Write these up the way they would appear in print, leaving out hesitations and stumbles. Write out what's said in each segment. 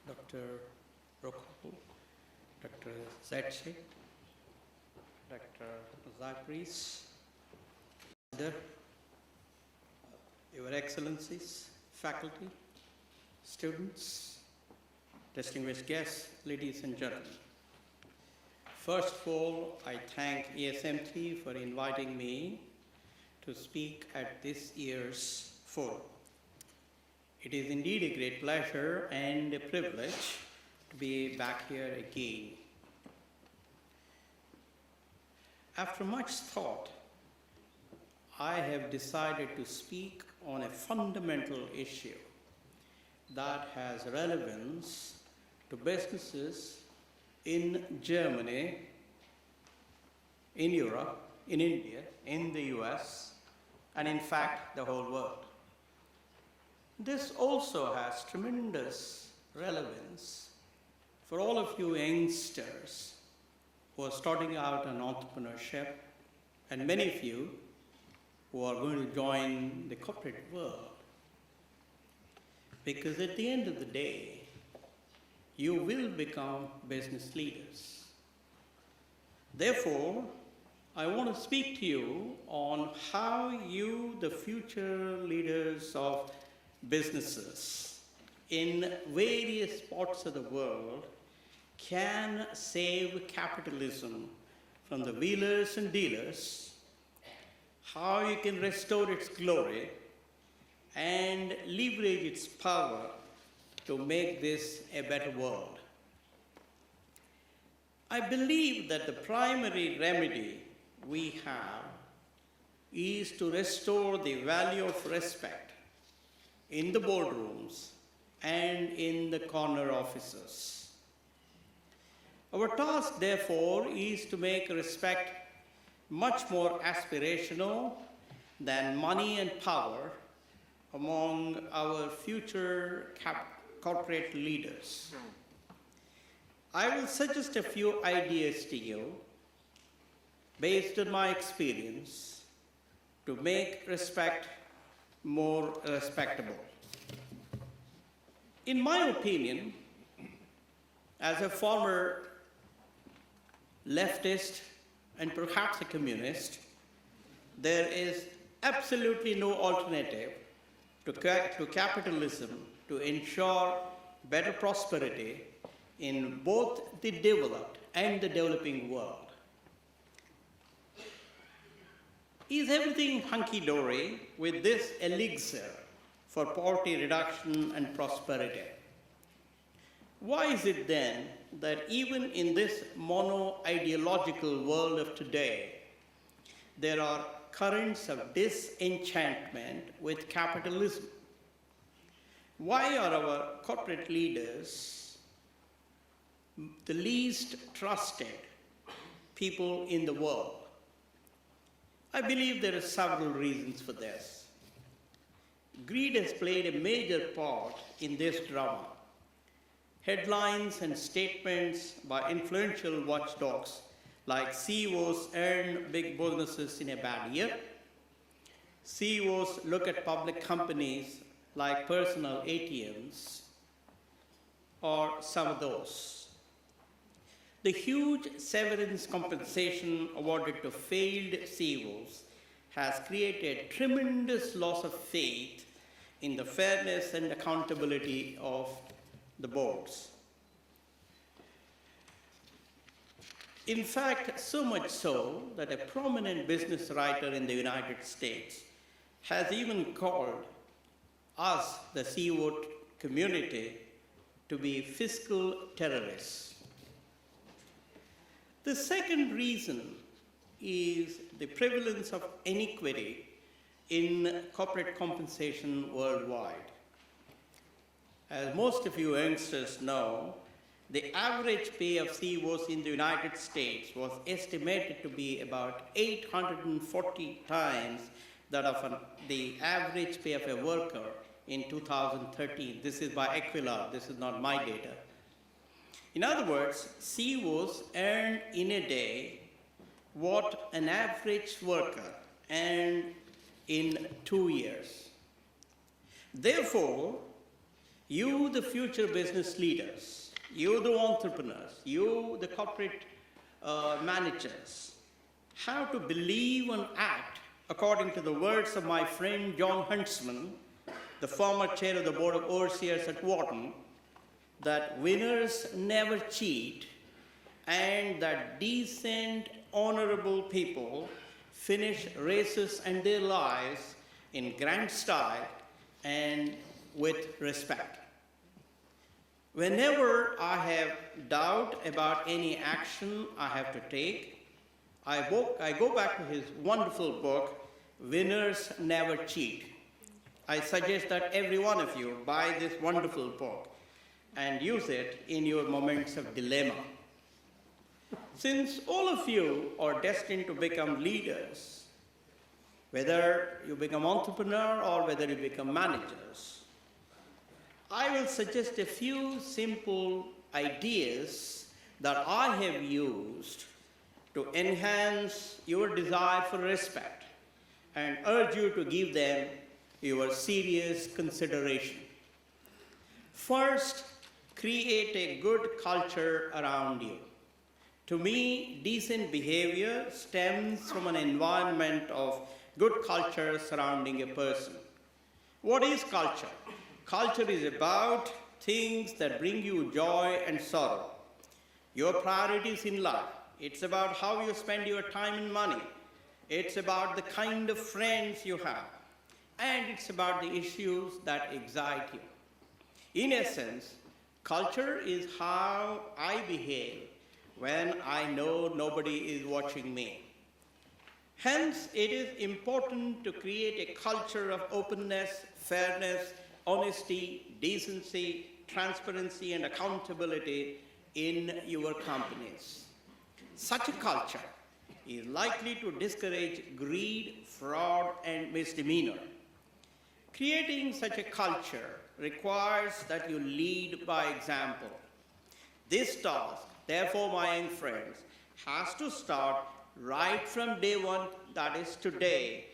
Dr. Rokol, Dr. Zetche, Dr. Zacharias, Your Excellencies, faculty, students, distinguished guests, ladies and gentlemen. First of all, I thank ESMT for inviting me to speak at this year's forum. It is indeed a great pleasure and a privilege to be back here again. After much thought, I have decided to speak on a fundamental issue that has relevance to businesses in Germany, in Europe, in India, in the US, and in fact, the whole world. This also has tremendous relevance for all of you youngsters who are starting out in entrepreneurship, and many of you who are going to join the corporate world. Because at the end of the day, you will become business leaders. Therefore, I want to speak to you on how you, the future leaders of businesses in various parts of the world, can save capitalism from the wheelers and dealers, how you can restore its glory and leverage its power to make this a better world. I believe that the primary remedy we have is to restore the value of respect in the boardrooms and in the corner offices. Our task, therefore, is to make respect much more aspirational than money and power among our future corporate leaders. I will suggest a few ideas to you based on my experience to make respect more respectable. In my opinion, as a former leftist and perhaps a communist, there is absolutely no alternative to capitalism to ensure better prosperity in both the developed and the developing world. Is everything hunky-dory with this elixir for poverty reduction and prosperity? Why is it then that even in this mono-ideological world of today, there are currents of disenchantment with capitalism? Why are our corporate leaders the least trusted people in the world? I believe there are several reasons for this. Greed has played a major part in this drama. Headlines and statements by influential watchdogs like CEOs earn big bonuses in a bad year. CEOs look at public companies like personal ATMs, or some of those. The huge severance compensation awarded to failed CEOs has created tremendous loss of faith in the fairness and accountability of the boards. In fact, so much so that a prominent business writer in the United States has even called us, the CEO community, to be fiscal terrorists. The second reason is the prevalence of inequity in corporate compensation worldwide. As most of you youngsters know, the average pay of CEOs in the United States was estimated to be about 840 times that of the average pay of a worker in 2013. This is by Equilar, this is not my data. In other words, CEOs earn in a day what an average worker earned in 2 years. Therefore, You, the future business leaders, you, the entrepreneurs, you, the corporate managers, have to believe and act according to the words of my friend John Huntsman, the former chair of the Board of Overseers at Wharton, that winners never cheat and that decent, honorable people finish races and their lives in grand style and with respect. Whenever I have doubt about any action I have to take, I go back to his wonderful book, Winners Never Cheat. I suggest that every one of you buy this wonderful book and use it in your moments of dilemma. Since all of you are destined to become leaders, whether you become entrepreneur or whether you become managers, I will suggest a few simple ideas that I have used to enhance your desire for respect and urge you to give them your serious consideration. First, create a good culture around you. To me, decent behavior stems from an environment of good culture surrounding a person. What is culture? Culture is about things that bring you joy and sorrow. Your priorities in life. It's about how you spend your time and money. It's about the kind of friends you have. And it's about the issues that excite you. In essence, culture is how I behave when I know nobody is watching me. Hence, it is important to create a culture of openness, fairness, honesty, decency, transparency, and accountability in your companies. Such a culture is likely to discourage greed, fraud, and misdemeanor. Creating such a culture requires that you lead by example. This task, therefore, my young friends, has to start right from day one, that is today,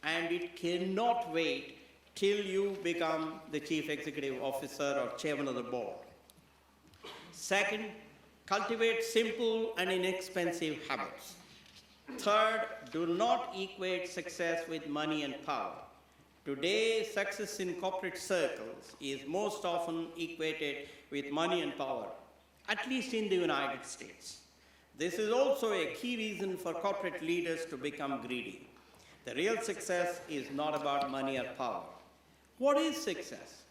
and it cannot wait till you become the chief executive officer or chairman of the board. Second, cultivate simple and inexpensive habits. Third, do not equate success with money and power. Today, success in corporate circles is most often equated with money and power, at least in the United States. This is also a key reason for corporate leaders to become greedy. The real success is not about money or power. What is success?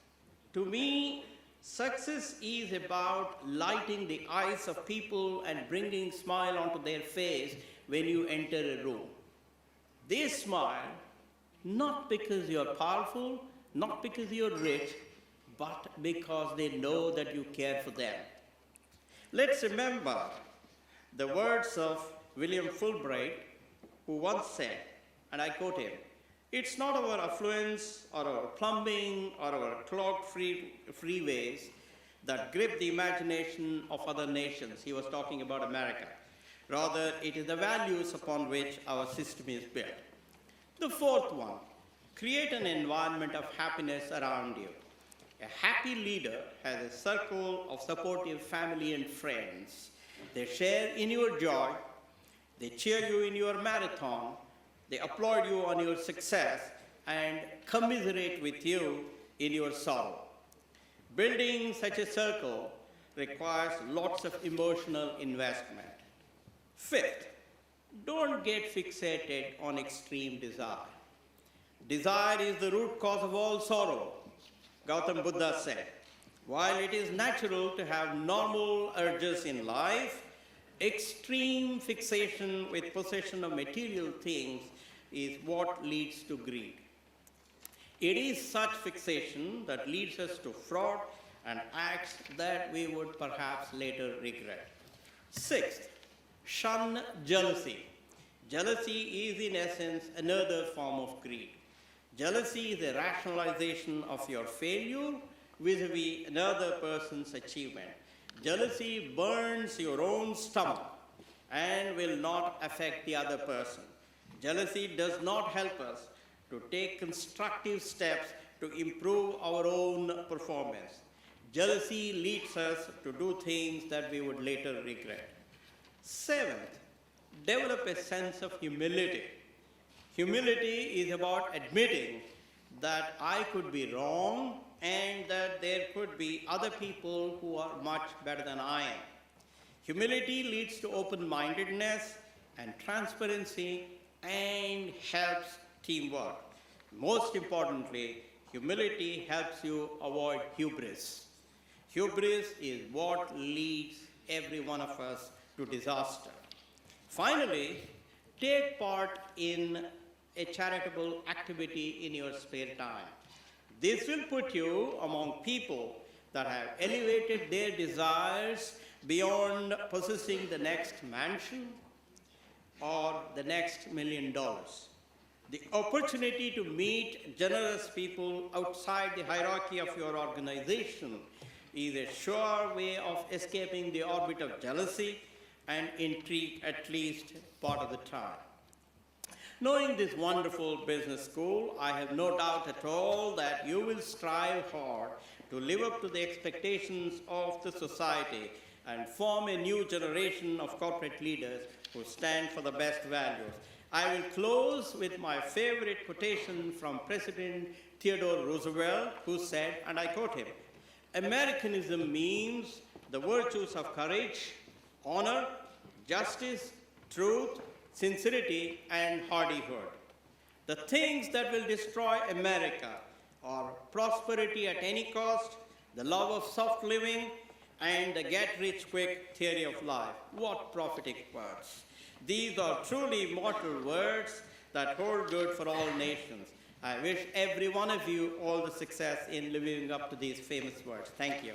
To me, success is about lighting the eyes of people and bringing a smile onto their face when you enter a room. They smile not because you're powerful, not because you're rich, but because they know that you care for them. Let's remember the words of William Fulbright, who once said, and I quote him, "It's not our affluence or our plumbing or our clogged freeways that grip the imagination of other nations." He was talking about America. Rather, it is the values upon which our system is built. The fourth one, create an environment of happiness around you. A happy leader has a circle of supportive family and friends. They share in your joy, they cheer you in your marathon, they applaud you on your success, and commiserate with you in your sorrow. Building such a circle requires lots of emotional investment. Fifth, don't get fixated on extreme desire. Desire is the root cause of all sorrow, Gautam Buddha said. While it is natural to have normal urges in life, extreme fixation with possession of material things is what leads to greed. It is such fixation that leads us to fraud and acts that we would perhaps later regret. Sixth, shun jealousy. Jealousy is in essence another form of greed. Jealousy is a rationalization of your failure vis-a-vis another person's achievement. Jealousy burns your own stomach and will not affect the other person. Jealousy does not help us to take constructive steps to improve our own performance. Jealousy leads us to do things that we would later regret. Seventh, develop a sense of humility. Humility is about admitting that I could be wrong and that there could be other people who are much better than I am. Humility leads to open-mindedness and transparency and helps teamwork. Most importantly, humility helps you avoid hubris. Hubris is what leads every one of us to disaster. Finally, take part in a charitable activity in your spare time. This will put you among people that have elevated their desires beyond possessing the next mansion or the next $1 million. The opportunity to meet generous people outside the hierarchy of your organization is a sure way of escaping the orbit of jealousy and intrigue at least part of the time. Knowing this wonderful business school, I have no doubt at all that you will strive hard to live up to the expectations of the society and form a new generation of corporate leaders who stand for the best values. I will close with my favorite quotation from President Theodore Roosevelt, who said, and I quote him, "Americanism means the virtues of courage, honor, justice, truth, sincerity, and hardihood. The things that will destroy America are prosperity at any cost, the love of soft living, and the get-rich-quick theory of life." What prophetic words. These are truly immortal words that hold good for all nations. I wish every one of you all the success in living up to these famous words. Thank you.